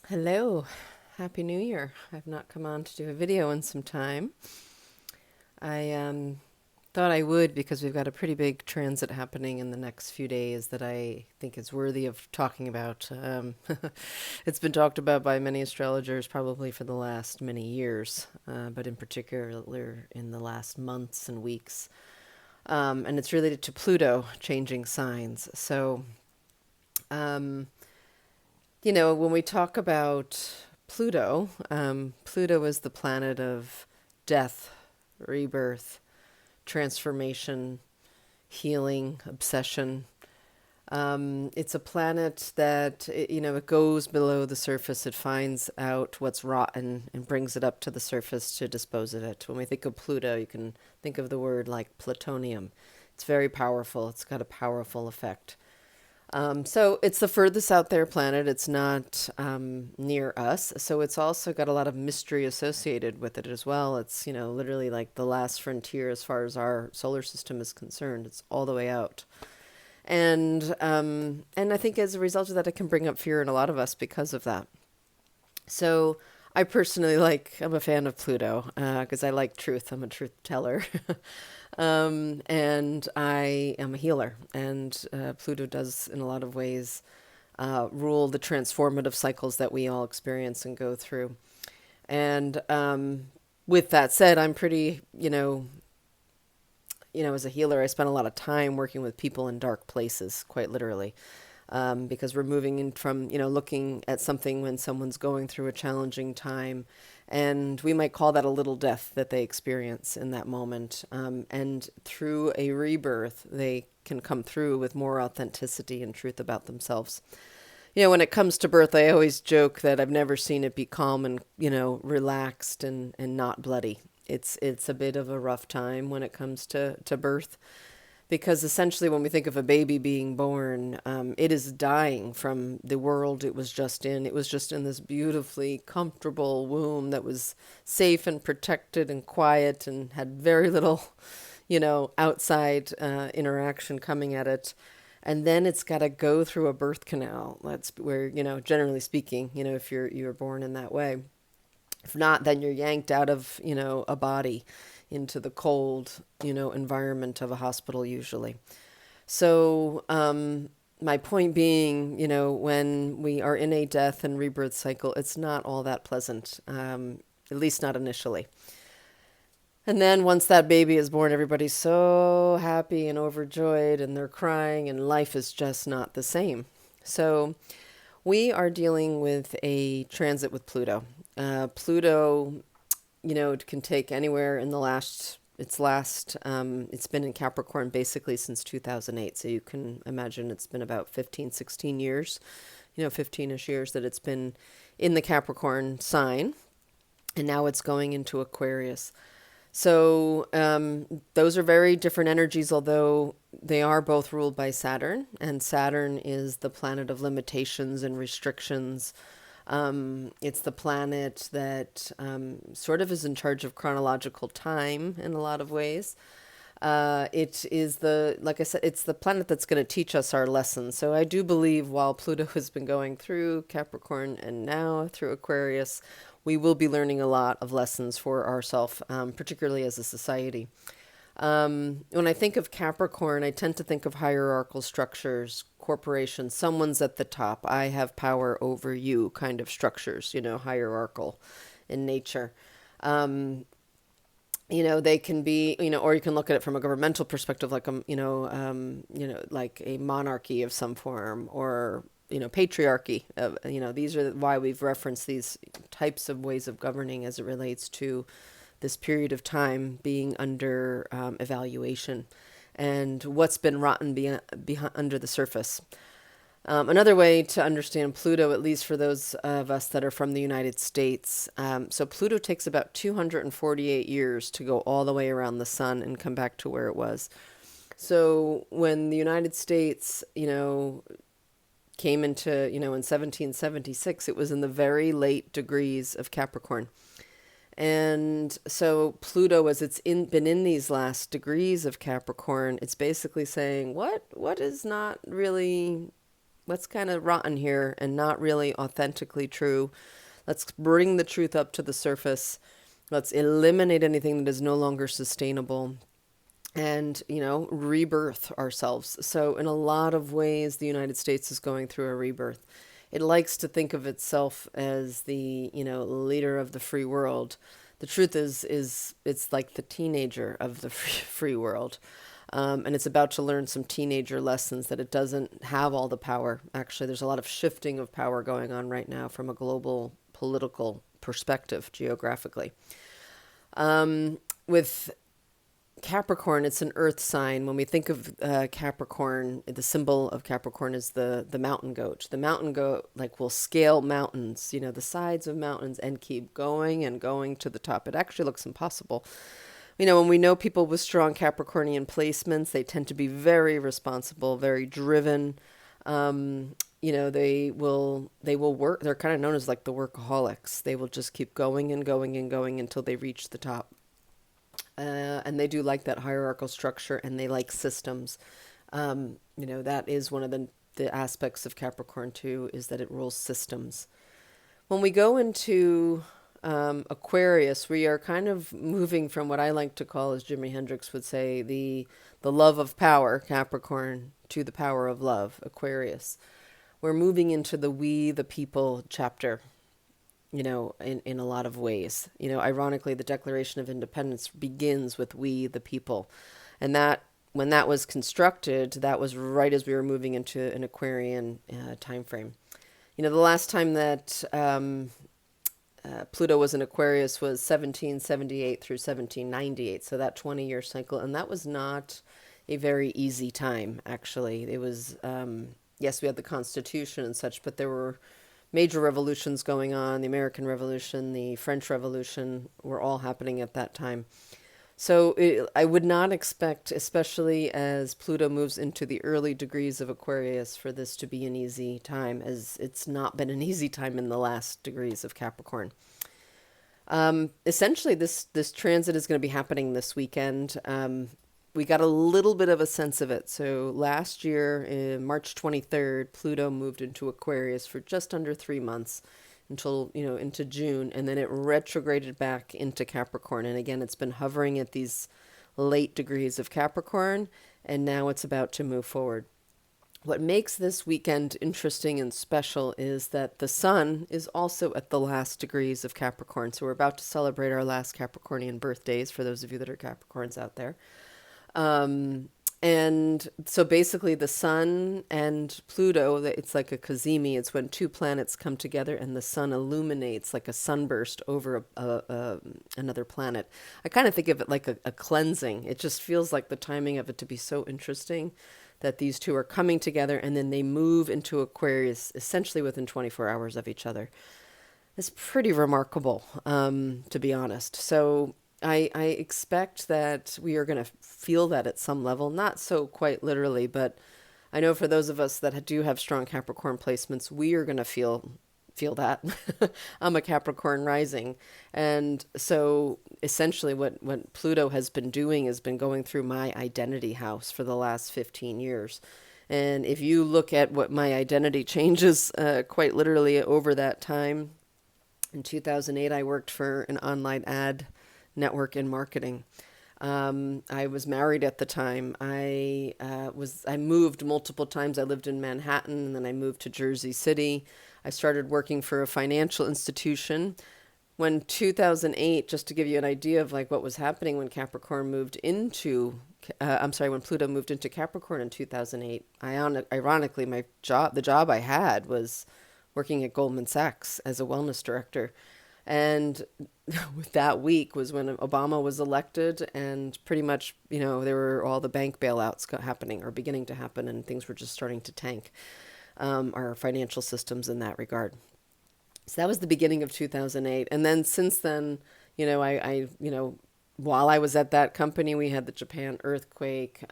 Hello, Happy New Year. I've not come on to do a video in some time. I thought I would because we've got a pretty big transit happening in the next few days that I think is worthy of talking about. It's been talked about by many astrologers probably for the last many years, but in particular in the last months and weeks. And it's related to Pluto changing signs. Um, when we talk about Pluto, Pluto is the planet of death, rebirth, transformation, healing, obsession. It's a planet that, it goes below the surface. It finds out what's rotten and brings it up to the surface to dispose of it. When we think of Pluto, you can think of the word like plutonium. It's very powerful. It's got a powerful effect. So it's the furthest out there planet. It's not near us. So it's also got a lot of mystery associated with it as well. It's, literally like the last frontier as far as our solar system is concerned. It's all the way out. And I think as a result of that, it can bring up fear in a lot of us because of that. So I personally I'm a fan of Pluto because I like truth. I'm a truth teller. And I am a healer. And Pluto does, in a lot of ways, rule the transformative cycles that we all experience and go through. And with that said, I'm pretty, as a healer, I spend a lot of time working with people in dark places, quite literally, because we're moving in from, looking at something when someone's going through a challenging time. And we might call that a little death that they experience in that moment. And through a rebirth, they can come through with more authenticity and truth about themselves. When it comes to birth, I always joke that I've never seen it be calm and, relaxed and not bloody. It's a bit of a rough time when it comes to birth because essentially when we think of a baby being born, it is dying from the world it was just in. It was just in this beautifully comfortable womb that was safe and protected and quiet and had very little, outside interaction coming at it. And then it's got to go through a birth canal. That's where, generally speaking, if you're born in that way. If not, then you're yanked out of, a body into the cold, environment of a hospital usually. So, my point being, when we are in a death and rebirth cycle, it's not all that pleasant, at least not initially. And then once that baby is born, everybody's so happy and overjoyed and they're crying and life is just not the same. So we are dealing with a transit with Pluto. Pluto, it can take anywhere in the it's been in Capricorn basically since 2008. So you can imagine it's been about 15, 16 years, 15-ish years that it's been in the Capricorn sign. And now it's going into Aquarius. So those are very different energies, although they are both ruled by Saturn. And Saturn is the planet of limitations and restrictions. It's the planet that sort of is in charge of chronological time in a lot of ways. It is like I said, it's the planet that's going to teach us our lessons. So I do believe while Pluto has been going through Capricorn and now through Aquarius, we will be learning a lot of lessons for ourselves, particularly as a society. When I think of Capricorn, I tend to think of hierarchical structures, corporations, someone's at the top. I have power over you kind of structures, hierarchical in nature. They can be, or you can look at it from a governmental perspective, like like a monarchy of some form, or patriarchy. These are why we've referenced these types of ways of governing as it relates to this period of time being under evaluation and what's been rotten behind under the surface. Another way to understand Pluto, at least for those of us that are from the United States, so Pluto takes about 248 years to go all the way around the sun and come back to where it was. So when the United States, came into, in 1776, it was in the very late degrees of Capricorn. And so Pluto, as been in these last degrees of Capricorn, it's basically saying what is not really what's kind of rotten here and not really authentically true. Let's bring the truth up to the surface. Let's eliminate anything that is no longer sustainable and, rebirth ourselves. So, in a lot of ways, the United States is going through a rebirth. It likes to think of itself as the, leader of the free world. The truth is it's like the teenager of the free world. And it's about to learn some teenager lessons that it doesn't have all the power. Actually, there's a lot of shifting of power going on right now from a global political perspective, geographically. With Capricorn, it's an earth sign. When we think of Capricorn, the symbol of Capricorn is the mountain goat. The mountain goat will scale mountains, the sides of mountains, and keep going and going to the top. It actually looks impossible. When we know people with strong Capricornian placements, they tend to be very responsible, very driven. They will work. They're kind of known as like the workaholics. They will just keep going and going and going until they reach the top. And they do like that hierarchical structure, and they like systems. That is one of the aspects of Capricorn too, is that it rules systems. When we go into Aquarius, we are kind of moving from what I like to call, as Jimi Hendrix would say, the love of power, Capricorn, to the power of love, Aquarius. We're moving into the we, the people chapter, in a lot of ways. Ironically, the Declaration of Independence begins with we, the people. And that, when that was constructed, that was right as we were moving into an Aquarian time frame. The last time that Pluto was in Aquarius was 1778 through 1798, so that 20-year cycle. And that was not a very easy time, actually. It was, yes, we had the Constitution and such, but there were major revolutions going on. The American Revolution, the French Revolution were all happening at that time. So I would not expect, especially as Pluto moves into the early degrees of Aquarius, for this to be an easy time, as it's not been an easy time in the last degrees of Capricorn. Essentially, this transit is going to be happening this weekend. We got a little bit of a sense of it. So last year, March 23rd, Pluto moved into Aquarius for just under 3 months until, into June, and then it retrograded back into Capricorn. And again, it's been hovering at these late degrees of Capricorn, and now it's about to move forward. What makes this weekend interesting and special is that the sun is also at the last degrees of Capricorn. So we're about to celebrate our last Capricornian birthdays, for those of you that are Capricorns out there. And so basically the sun and Pluto, it's like a cazimi. It's when two planets come together and the sun illuminates like a sunburst over another planet. I kind of think of it like a cleansing. It just feels like the timing of it to be so interesting that these two are coming together, and then they move into Aquarius essentially within 24 hours of each other. It's pretty remarkable, to be honest. So I expect that we are going to feel that at some level, not so quite literally, but I know for those of us that do have strong Capricorn placements, we are going to feel that. I'm a Capricorn rising. And so essentially what Pluto has been doing has been going through my identity house for the last 15 years. And if you look at what my identity changes quite literally over that time, in 2008, I worked for an online ad network in marketing. I was married at the time. I moved multiple times. I lived in Manhattan, and then I moved to Jersey City. I started working for a financial institution. When 2008, just to give you an idea of like what was happening when Capricorn moved into, when Pluto moved into Capricorn in 2008, ironically, the job I had was working at Goldman Sachs as a wellness director. And that week was when Obama was elected, and pretty much, there were all the bank bailouts happening or beginning to happen, and things were just starting to tank our financial systems in that regard. So that was the beginning of 2008. And then since then, while I was at that company, we had the Japan earthquake.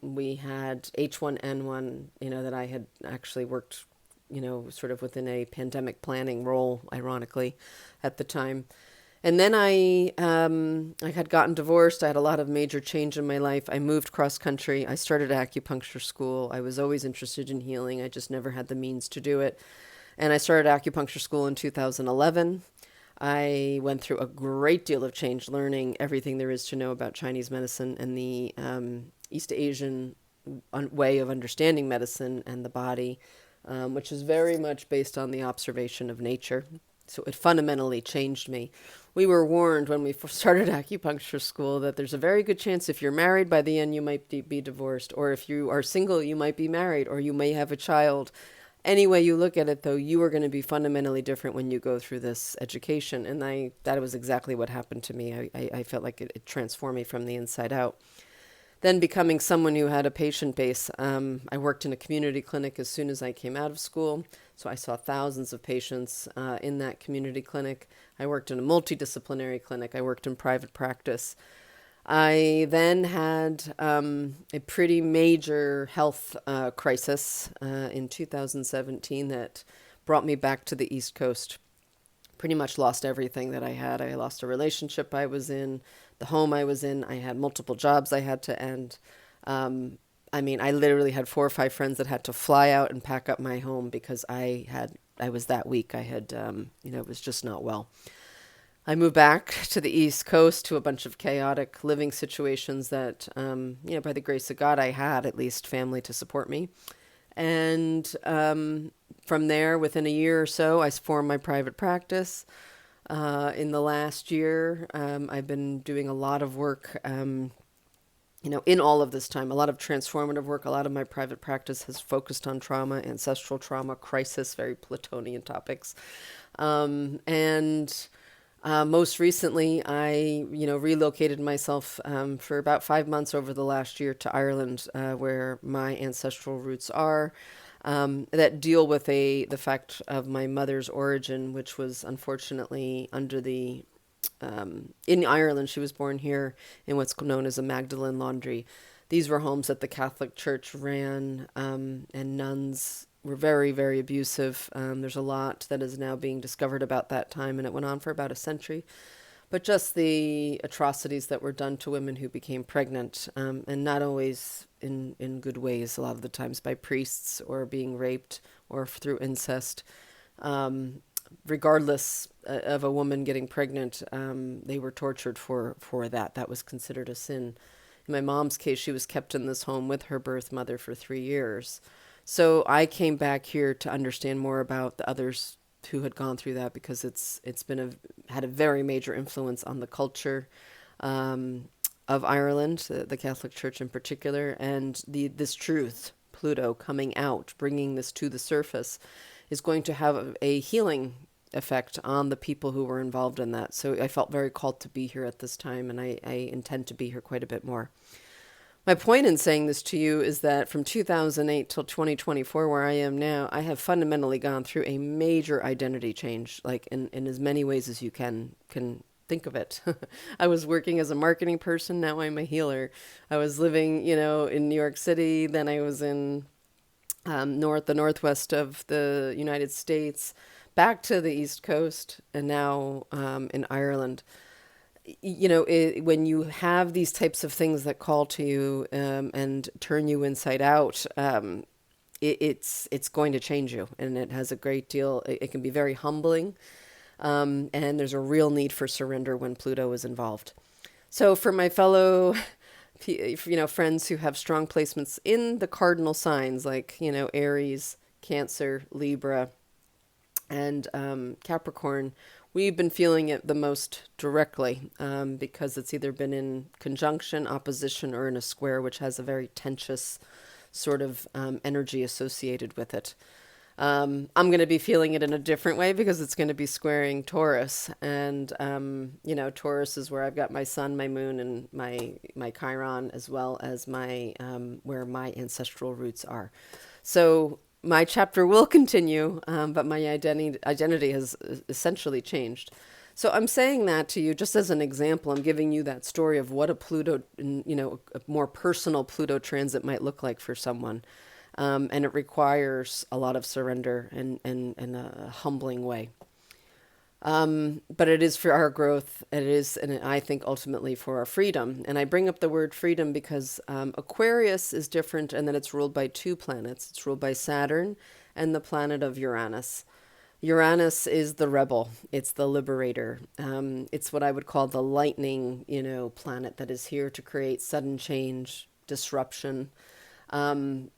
We had H1N1, that I had actually worked sort of within a pandemic planning role, ironically, at the time. And then I had gotten divorced. I had a lot of major change in my life. I moved cross country. I started acupuncture school. I was always interested in healing. I just never had the means to do it. And I started acupuncture school in 2011. I went through a great deal of change, learning everything there is to know about Chinese medicine and the East Asian way of understanding medicine and the body, which is very much based on the observation of nature. So it fundamentally changed me. We were warned when we started acupuncture school that there's a very good chance if you're married, by the end you might be divorced, or if you are single, you might be married, or you may have a child. Any way you look at it, though, you are going to be fundamentally different when you go through this education. And that was exactly what happened to me. I felt like it transformed me from the inside out. Then becoming someone who had a patient base, I worked in a community clinic as soon as I came out of school. So I saw thousands of patients in that community clinic. I worked in a multidisciplinary clinic. I worked in private practice. I then had a pretty major health crisis in 2017 that brought me back to the East Coast. Pretty much lost everything that I had. I lost a relationship I was in, the home I was in. I had multiple jobs I had to end. I mean, I literally had 4 or 5 friends that had to fly out and pack up my home because I was that weak. I had, it was just not well. I moved back to the East Coast to a bunch of chaotic living situations that, by the grace of God, I had at least family to support me. And from there, within a year or so, I formed my private practice. In the last year, I've been doing a lot of work, in all of this time, a lot of transformative work. A lot of my private practice has focused on trauma, ancestral trauma, crisis, very Plutonian topics. And most recently, I, relocated myself for about 5 months over the last year to Ireland, where my ancestral roots are, that deal with the fact of my mother's origin, which was unfortunately in Ireland. She was born here in what's known as a Magdalene laundry. These were homes that the Catholic Church ran, and nuns were very, very abusive. There's a lot that is now being discovered about that time, and it went on for about a century. But just the atrocities that were done to women who became pregnant, and not always in good ways, a lot of the times by priests or being raped or through incest. Regardless of a woman getting pregnant, they were tortured for that. That was considered a sin. In my mom's case, she was kept in this home with her birth mother for 3 years. So I came back here to understand more about the others who had gone through that, because it's had a very major influence on the culture of Ireland, the Catholic Church in particular, and this truth, Pluto coming out, bringing this to the surface, is going to have a healing effect on the people who were involved in that. So I felt very called to be here at this time, and I intend to be here quite a bit more. My point in saying this to you is that from 2008 till 2024, where I am now, I have fundamentally gone through a major identity change, like in as many ways as you can think of it. I was working as a marketing person. Now I'm a healer. I was living, in New York City. Then I was in the northwest of the United States, back to the East Coast, and now in Ireland. When you have these types of things that call to you and turn you inside out, it's going to change you, and it has a great deal. It can be very humbling, and there's a real need for surrender when Pluto is involved. So for my fellow, friends who have strong placements in the cardinal signs, like Aries, Cancer, Libra, and Capricorn, we've been feeling it the most directly, because it's either been in conjunction, opposition, or in a square, which has a very tensious sort of energy associated with it. I'm going to be feeling it in a different way because it's going to be squaring Taurus. And, Taurus is where I've got my sun, my moon, and my Chiron, as well as where my ancestral roots are. So my chapter will continue, but my identity has essentially changed. So I'm saying that to you just as an example. I'm giving you that story of what a Pluto, a more personal Pluto transit might look like for someone. And it requires a lot of surrender and a humbling way. But it is for our growth. It is, and I think ultimately for our freedom. And I bring up the word freedom because Aquarius is different, and that it's ruled by two planets. It's ruled by Saturn and the planet of Uranus. Uranus is the rebel. It's the liberator. It's what I would call the lightning, planet that is here to create sudden change, disruption. Um,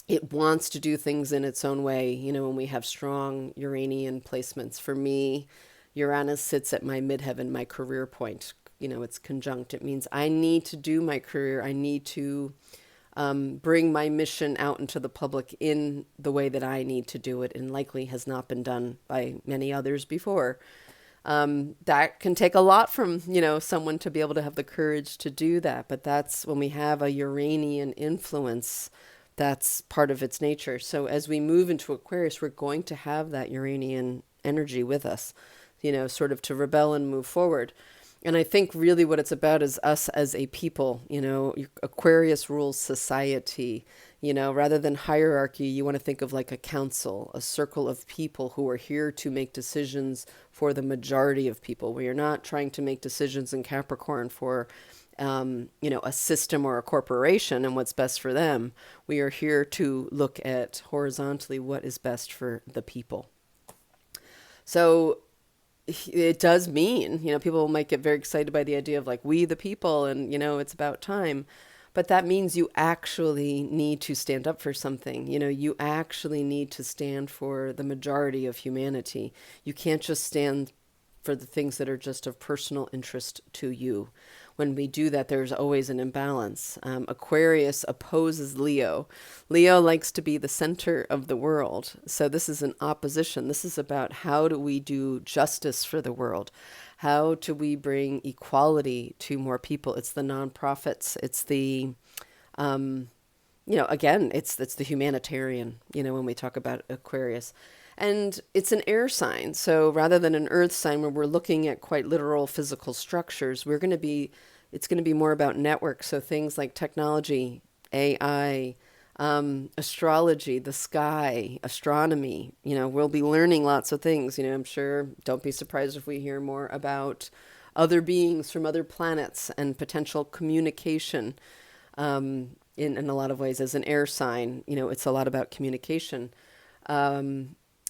it wants to do things in its own way, when we have strong Uranian placements. For me, Uranus sits at my midheaven, my career point. It's conjunct. It means I need to do my career. I need to bring my mission out into the public in the way that I need to do it, and likely has not been done by many others before. That can take a lot from, someone to be able to have the courage to do that. But that's when we have a Uranian influence, that's part of its nature. So as we move into Aquarius, we're going to have that Uranian energy with us, sort of to rebel and move forward. And I think really what it's about is us as a people. Aquarius rules society. Rather than hierarchy, you want to think of like a council, a circle of people who are here to make decisions for the majority of people. We are not trying to make decisions in Capricorn for, a system or a corporation and what's best for them. We are here to look at horizontally what is best for the people. So it does mean, people might get very excited by the idea of like we the people and, it's about time. But that means you actually need to stand up for something. You actually need to stand for the majority of humanity. You can't just stand for the things that are just of personal interest to you. When we do that, there's always an imbalance. Aquarius opposes Leo. Leo likes to be the center of the world. So this is an opposition. This is about how do we do justice for the world? How do we bring equality to more people? It's the nonprofits. It's the, again, it's the humanitarian, when we talk about Aquarius. And it's an air sign. So rather than an earth sign where we're looking at quite literal physical structures, it's going to be more about networks. So things like technology, AI, astrology, the sky, astronomy, we'll be learning lots of things. I'm sure, don't be surprised if we hear more about other beings from other planets and potential communication. In a lot of ways, as an air sign, it's a lot about communication.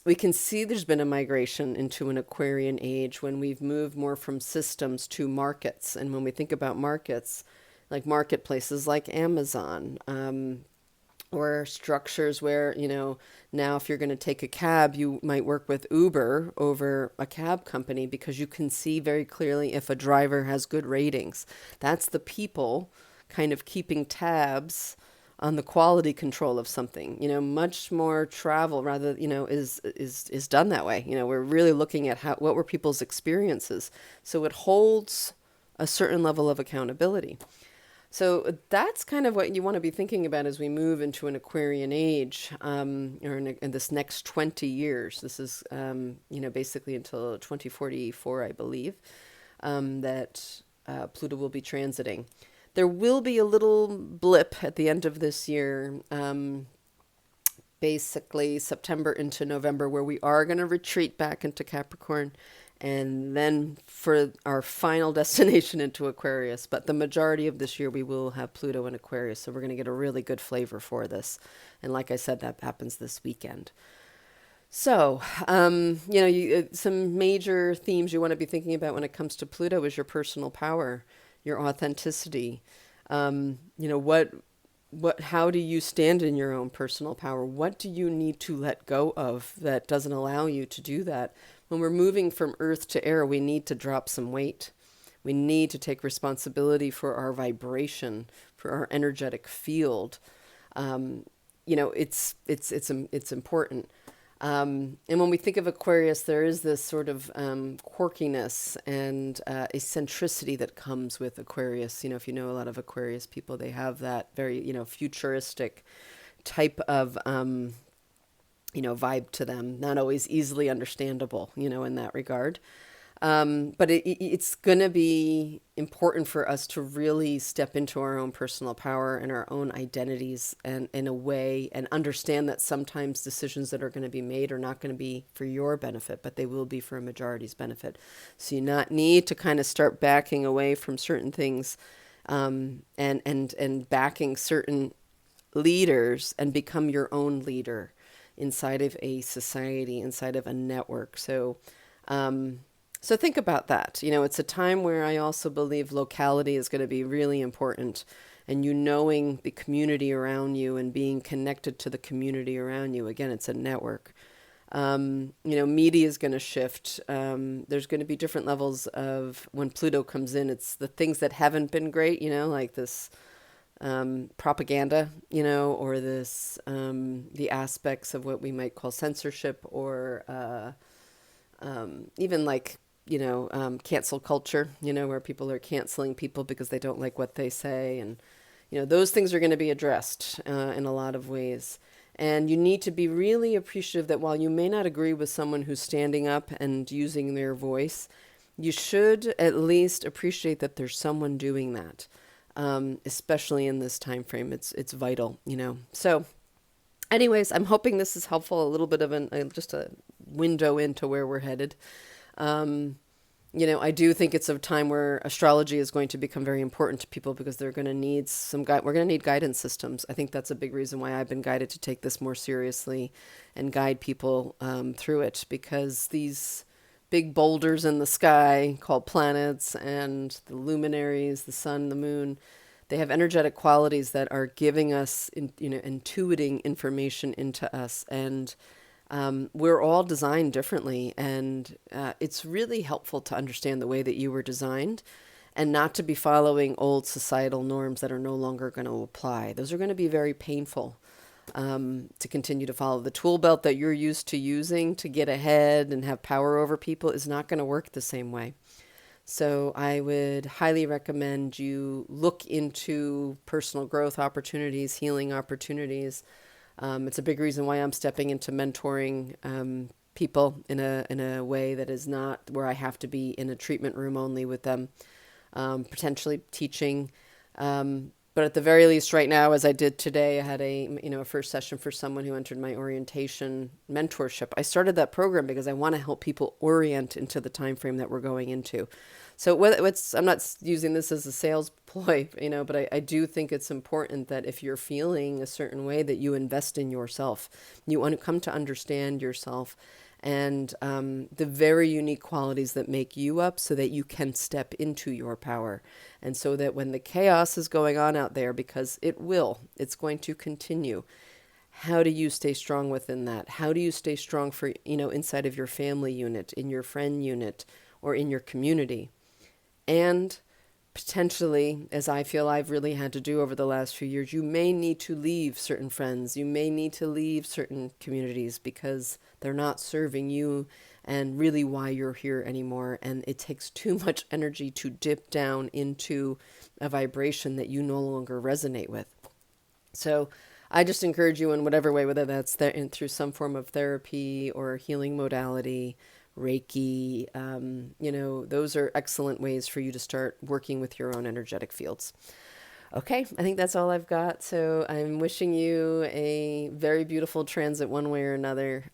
We can see there's been a migration into an Aquarian age when we've moved more from systems to markets. And when we think about markets, like marketplaces like Amazon, or structures where, now if you're going to take a cab, you might work with Uber over a cab company because you can see very clearly if a driver has good ratings. That's the people kind of keeping tabs on the quality control of something. Much more travel rather, is done that way. We're really looking at what were people's experiences. So it holds a certain level of accountability. So that's kind of what you want to be thinking about as we move into an Aquarian age, or in this next 20 years. This is, basically until 2044, I believe, that Pluto will be transiting. There will be a little blip at the end of this year, basically September into November, where we are going to retreat back into Capricorn, and then for our final destination into Aquarius. But the majority of this year, we will have Pluto in Aquarius, so we're going to get a really good flavor for this. And like I said, that happens this weekend. So, some major themes you want to be thinking about when it comes to Pluto is your personal power, your authenticity. How do you stand in your own personal power? What do you need to let go of that doesn't allow you to do that? When we're moving from earth to air, we need to drop some weight. We need to take responsibility for our vibration, for our energetic field. It's important. And when we think of Aquarius, there is this sort of quirkiness and eccentricity that comes with Aquarius. If you know a lot of Aquarius people, they have that very, futuristic type of, vibe to them. Not always easily understandable, in that regard. But it's going to be important for us to really step into our own personal power and our own identities and in a way and understand that sometimes decisions that are going to be made are not going to be for your benefit, but they will be for a majority's benefit. So you not need to kind of start backing away from certain things, and backing certain leaders and become your own leader inside of a society, inside of a network. So think about that. It's a time where I also believe locality is going to be really important, and knowing the community around you and being connected to the community around you. Again, it's a network. Media is going to shift. There's going to be different levels of when Pluto comes in. It's the things that haven't been great, like this propaganda, or this the aspects of what we might call censorship, or even like cancel culture, where people are canceling people because they don't like what they say. And, those things are going to be addressed in a lot of ways. And you need to be really appreciative that while you may not agree with someone who's standing up and using their voice, you should at least appreciate that there's someone doing that, especially in this time frame. It's vital, So anyways, I'm hoping this is helpful, a little bit of just a window into where we're headed. I do think it's a time where astrology is going to become very important to people because they're going to need we're going to need guidance systems. I think that's a big reason why I've been guided to take this more seriously and guide people through it, because these big boulders in the sky called planets and the luminaries, the sun, the moon, they have energetic qualities that are giving us, intuiting information into us. And we're all designed differently, and it's really helpful to understand the way that you were designed and not to be following old societal norms that are no longer going to apply. Those are going to be very painful to continue to follow. The tool belt that you're used to using to get ahead and have power over people is not going to work the same way. So I would highly recommend you look into personal growth opportunities, healing opportunities. It's a big reason why I'm stepping into mentoring people in a way that is not where I have to be in a treatment room only with them, potentially teaching. But at the very least, right now, as I did today, I had a first session for someone who entered my orientation mentorship. I started that program because I want to help people orient into the time frame that we're going into. So I'm not using this as a sales ploy, but I do think it's important that if you're feeling a certain way, that you invest in yourself. You want to come to understand yourself and the very unique qualities that make you up, so that you can step into your power. And so that when the chaos is going on out there, because it's going to continue, how do you stay strong within that? How do you stay strong for, inside of your family unit, in your friend unit, or in your community? And potentially, as I feel I've really had to do over the last few years, you may need to leave certain friends. You may need to leave certain communities because they're not serving you and really why you're here anymore. And it takes too much energy to dip down into a vibration that you no longer resonate with. So I just encourage you in whatever way, whether that's through some form of therapy or healing modality, Reiki, those are excellent ways for you to start working with your own energetic fields. Okay, I think that's all I've got. So I'm wishing you a very beautiful transit one way or another.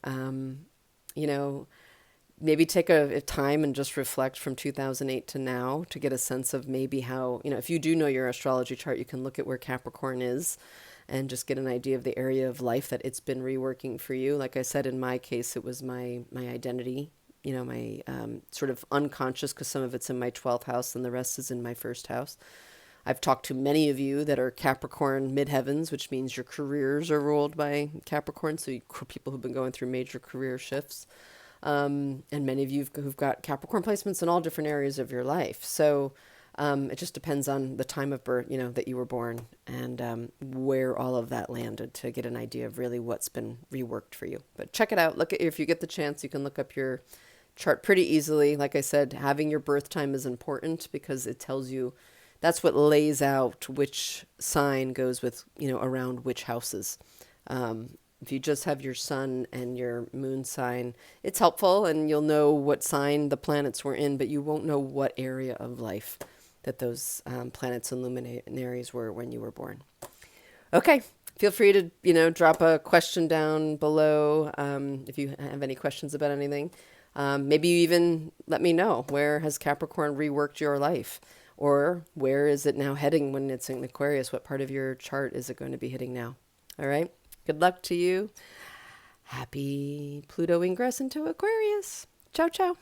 Maybe take a time and just reflect from 2008 to now to get a sense of maybe how, if you do know your astrology chart, you can look at where Capricorn is and just get an idea of the area of life that it's been reworking for you. Like I said, in my case, it was my identity, my sort of unconscious, because some of it's in my 12th house and the rest is in my first house. I've talked to many of you that are Capricorn midheavens, which means your careers are ruled by Capricorn. So people who've been going through major career shifts. And many of you who've got Capricorn placements in all different areas of your life. So it just depends on the time of birth, that you were born, and where all of that landed, to get an idea of really what's been reworked for you. But check it out. If you get the chance, you can look up your chart pretty easily. Like I said, having your birth time is important because it tells you, that's what lays out which sign goes with, around which houses. If you just have your sun and your moon sign, it's helpful and you'll know what sign the planets were in, but you won't know what area of life that those planets and luminaries were when you were born. Okay. Feel free to, drop a question down below if you have any questions about anything. Maybe you even let me know, where has Capricorn reworked your life? Or where is it now heading when it's in Aquarius? What part of your chart is it going to be hitting now? All right. Good luck to you. Happy Pluto ingress into Aquarius. Ciao, ciao.